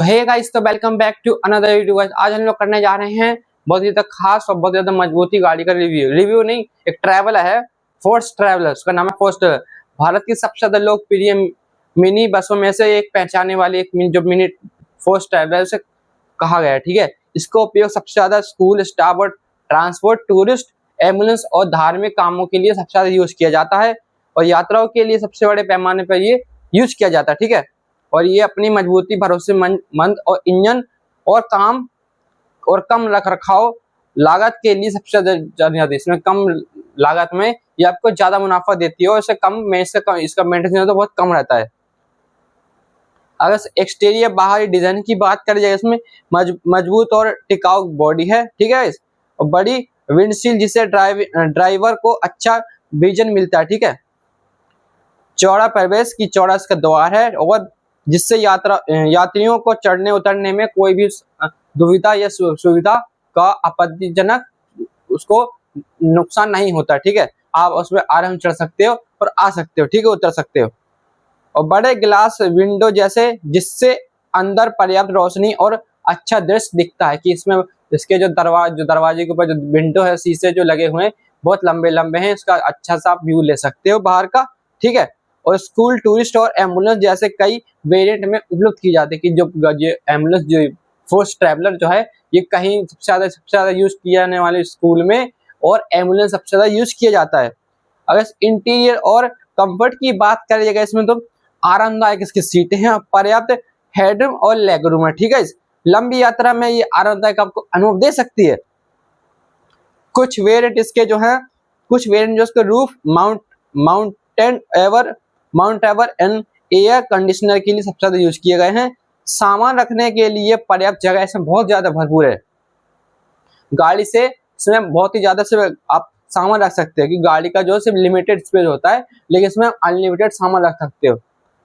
हे guys, तो welcome back to another video guys. आज हम लोग करने जा रहे हैं बहुत ही खास और बहुत ज्यादा मजबूती गाड़ी का रिव्यू नहीं, एक ट्रैवलर है, फोर्स ट्रैवलर। उसका नाम है फोर्स ट्रैवलर। भारत की सबसे ज्यादा लोकप्रिय मिनी बसों में से एक पहचाने वाली एक जो मिनी फोर्स ट्रैवलर उसे कहा गया है। ठीक है, इसका उपयोग सबसे ज्यादा स्कूल स्टाफ और ट्रांसपोर्ट, टूरिस्ट, एम्बुलेंस और धार्मिक कामों के लिए सबसे ज्यादा यूज किया जाता है और यात्राओं के लिए सबसे बड़े पैमाने पर ये यूज किया जाता है। ठीक है, और ये अपनी मजबूती, भरोसेमंद और इंजन और कम रख रखाव लागत के लिए सबसे ज्यादा इसमें कम लागत में ये आपको ज्यादा मुनाफा देती है और इससे कम में इसका मेंटेनेंस तो बहुत कम रहता है। अगर एक्सटीरियर बाहरी डिजाइन की बात करी जाए, इसमें मजबूत और टिकाऊ बॉडी है। ठीक है, और बड़ी विंडशील्ड जिससे ड्राइवर को अच्छा विजन मिलता है। ठीक है, चौड़ा प्रवेश की चौड़ा इसका द्वार है और जिससे यात्रियों को चढ़ने उतरने में कोई भी दुविधा या सुविधा का आपत्तिजनक उसको नुकसान नहीं होता। ठीक है, आप उसमें आराम चढ़ सकते हो और आ सकते हो। ठीक है, उतर सकते हो। और बड़े ग्लास विंडो जैसे जिससे अंदर पर्याप्त रोशनी और अच्छा दृश्य दिखता है कि इसमें इसके जो दरवाजे के ऊपर जो विंडो है, शीशे जो लगे हुए हैं बहुत लंबे लंबे हैं, इसका अच्छा सा व्यू ले सकते हो बाहर का। ठीक है, और स्कूल, टूरिस्ट और एम्बुलेंस जैसे कई वेरिएंट में उपलब्ध की जाती है कि जो ये एम्बुलेंस जो फोर्स ट्रैवलर जो है ये कहीं सबसे ज्यादा यूज किया जाने वाले स्कूल में और एम्बुलेंस सबसे ज्यादा यूज किया जाता है। अगर इंटीरियर और कंफर्ट की बात करिएगा, इसमें तो आरामदायक इसकी सीटें हैं, पर्याप्त हेडरूम और लेगरूम है। ठीक है, लंबी यात्रा में ये आरामदायक आपको अनुभव दे सकती है। कुछ वेरिएंट इसके जो है, कुछ वेरिएंट जो इसके roof mount ever and air conditioner के लिए सबसे ज्यादा यूज किए गए हैं। सामान रखने के लिए पर्याप्त जगह इसमें बहुत ज्यादा भरपूर है। गाड़ी से इसमें बहुत ही ज्यादा से आप सामान रख सकते हो कि गाड़ी का जो सिर्फ लिमिटेड स्पेस होता है, लेकिन इसमें अनलिमिटेड सामान रख सकते हो।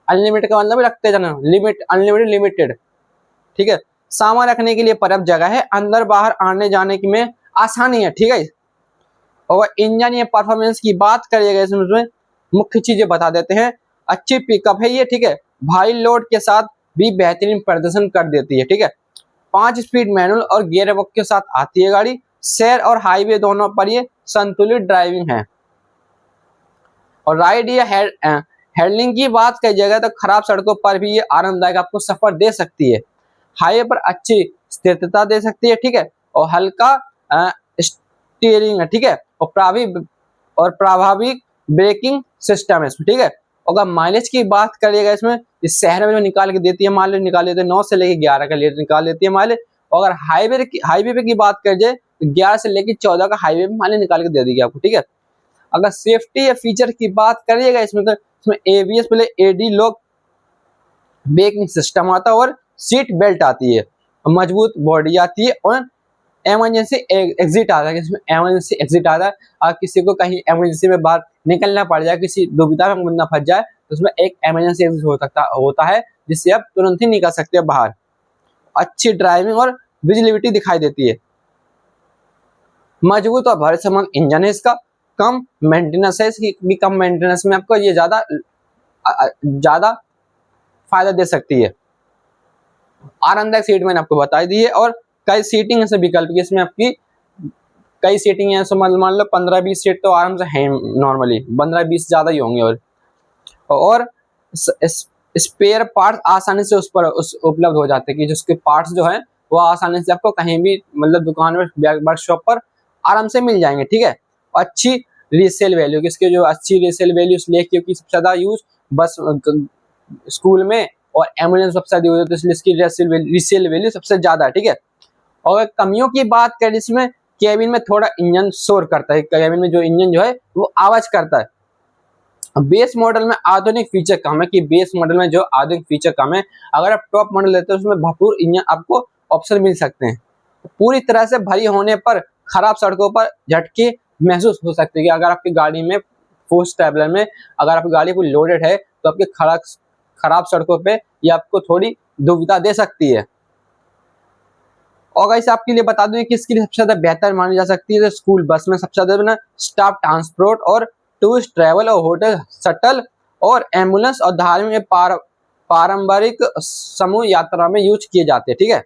अनलिमिटेड का मतलब रखते जाना, अनलिमिटेड लिमिटेड। ठीक है, सामान रखने के लिए पर्याप्त जगह है, अंदर बाहर आने जाने की में आसानी है। ठीक है, और इंजन या परफॉर्मेंस की बात करिएगा, इसमें मुख्य चीजें बता देते हैं। अच्छी पिकअप है ये। ठीक है, भारी लोड के साथ भी बेहतरीन प्रदर्शन कर देती है। ठीक है, 5 स्पीड मैनुअल और गियर बॉक्स के साथ आती है गाड़ी। शहर और हाईवे दोनों पर ये संतुलित ड्राइविंग है। और राइड या हैंडलिंग की बात की जाएगा तो खराब सड़कों पर भी ये आरामदायक आपको सफर दे सकती है। हाईवे पर अच्छी स्थिरता दे सकती है। ठीक है, और हल्का स्टीयरिंग है। ठीक है, और प्रभावी ब्रेकिंग सिस्टम है इसमें। ठीक है, अगर माइलेज की बात करिएगा, इसमें इस शहर में जो निकाल के देती है माइलेज, निकाल देते हैं 9 से लेकर 11 का लीटर निकाल देती है माइलेज। और अगर हाईवे पे की बात कर जाए तो 11 से लेकर 14 का हाईवे में माइलेज निकाल के दे देगी आपको। ठीक है, अगर सेफ्टी या फीचर की बात करिएगा, इसमें तो इसमें ABS पहले AD लॉक ब्रेकिंग सिस्टम आता है और सीट बेल्ट आती है, मजबूत बॉडी आती है और इमरजेंसी एग्जिट आता है। इसमें इमरजेंसी एग्जिट आता है, अगर किसी को कहीं इमरजेंसी में बाहर निकलना पड़ जाए, किसी दुविधा में बंदा फंस जाए तो उसमें एक इमरजेंसी एग्जिट होता है जिससे आप तुरंत ही निकल सकते हैं बाहर। अच्छी ड्राइविंग और विजिबिलिटी दिखाई देती है। मजबूत और भरोसेमंद इंजन है इसका। कम मेंटेनेंस है इसकी, कम मेंटेनेंस में आपको ये ज्यादा फायदा दे सकती है। आरामदायक सीट मैंने आपको बता दी है और कई सीटिंग ऐसे विकल्प की इसमें आपकी कई सीटिंग है। मान लो 15-20 सीट तो आराम से हैं, नॉर्मली 15-20 ज्यादा ही होंगे। और स्पेयर पार्ट्स आसानी से उस पर उपलब्ध हो जाते हैं कि जिसके पार्ट्स जो है वो आसानी से आपको कहीं भी मतलब दुकान में, वर्कशॉप पर आराम से मिल जाएंगे। ठीक है, अच्छी रीसेल वैल्यू, किसके जो अच्छी रीसेल वैल्यू इसलिए क्योंकि सबसे ज्यादा यूज बस स्कूल में और एम्बुलेंस सबसे ज्यादा यूज होता है, इसलिए इसकी रीसेल वैल्यू सबसे ज्यादा है। ठीक है, और कमियों की बात करें, इसमें केबिन में थोड़ा इंजन शोर करता है, केबिन में जो इंजन जो है वो आवाज करता है। बेस मॉडल में आधुनिक फीचर कम है कि बेस मॉडल में जो आधुनिक फीचर कम है, अगर आप टॉप मॉडल लेते हो उसमें भरपूर इंजन आपको ऑप्शन मिल सकते हैं। पूरी तरह से भरी होने पर खराब सड़कों पर झटके महसूस हो सकते हैं कि अगर आपकी गाड़ी में, फोर्स ट्रैवलर में अगर आपकी गाड़ी कोई लोडेड है तो आपके खराब सड़कों पे ये आपको थोड़ी दुविधा दे सकती है। और गाइस आपके लिए बता दूं कि इसके लिए सबसे ज्यादा बेहतर मानी जा सकती है स्कूल बस में सबसे ज्यादा ना स्टाफ ट्रांसपोर्ट और टूरिस्ट ट्रैवल और होटल शटल और एम्बुलेंस और धार्मिक पारंपरिक समूह यात्रा में यूज किए जाते हैं। ठीक है,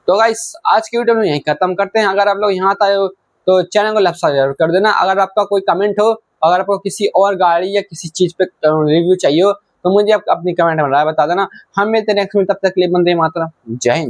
तो गाइस आज की वीडियो में यहीं खत्म करते हैं। अगर आप लोग यहाँ आए हो तो चैनल को सब्सक्राइब कर देना। अगर आपका कोई कमेंट हो, अगर आपको किसी और गाड़ी या किसी चीज पे रिव्यू चाहिए हो तो मुझे आप अपनी कमेंट में राय बता देना। हम मिलते हैं नेक्स्ट में, तब तक के लिए वंदे मातरम, जय हिंद।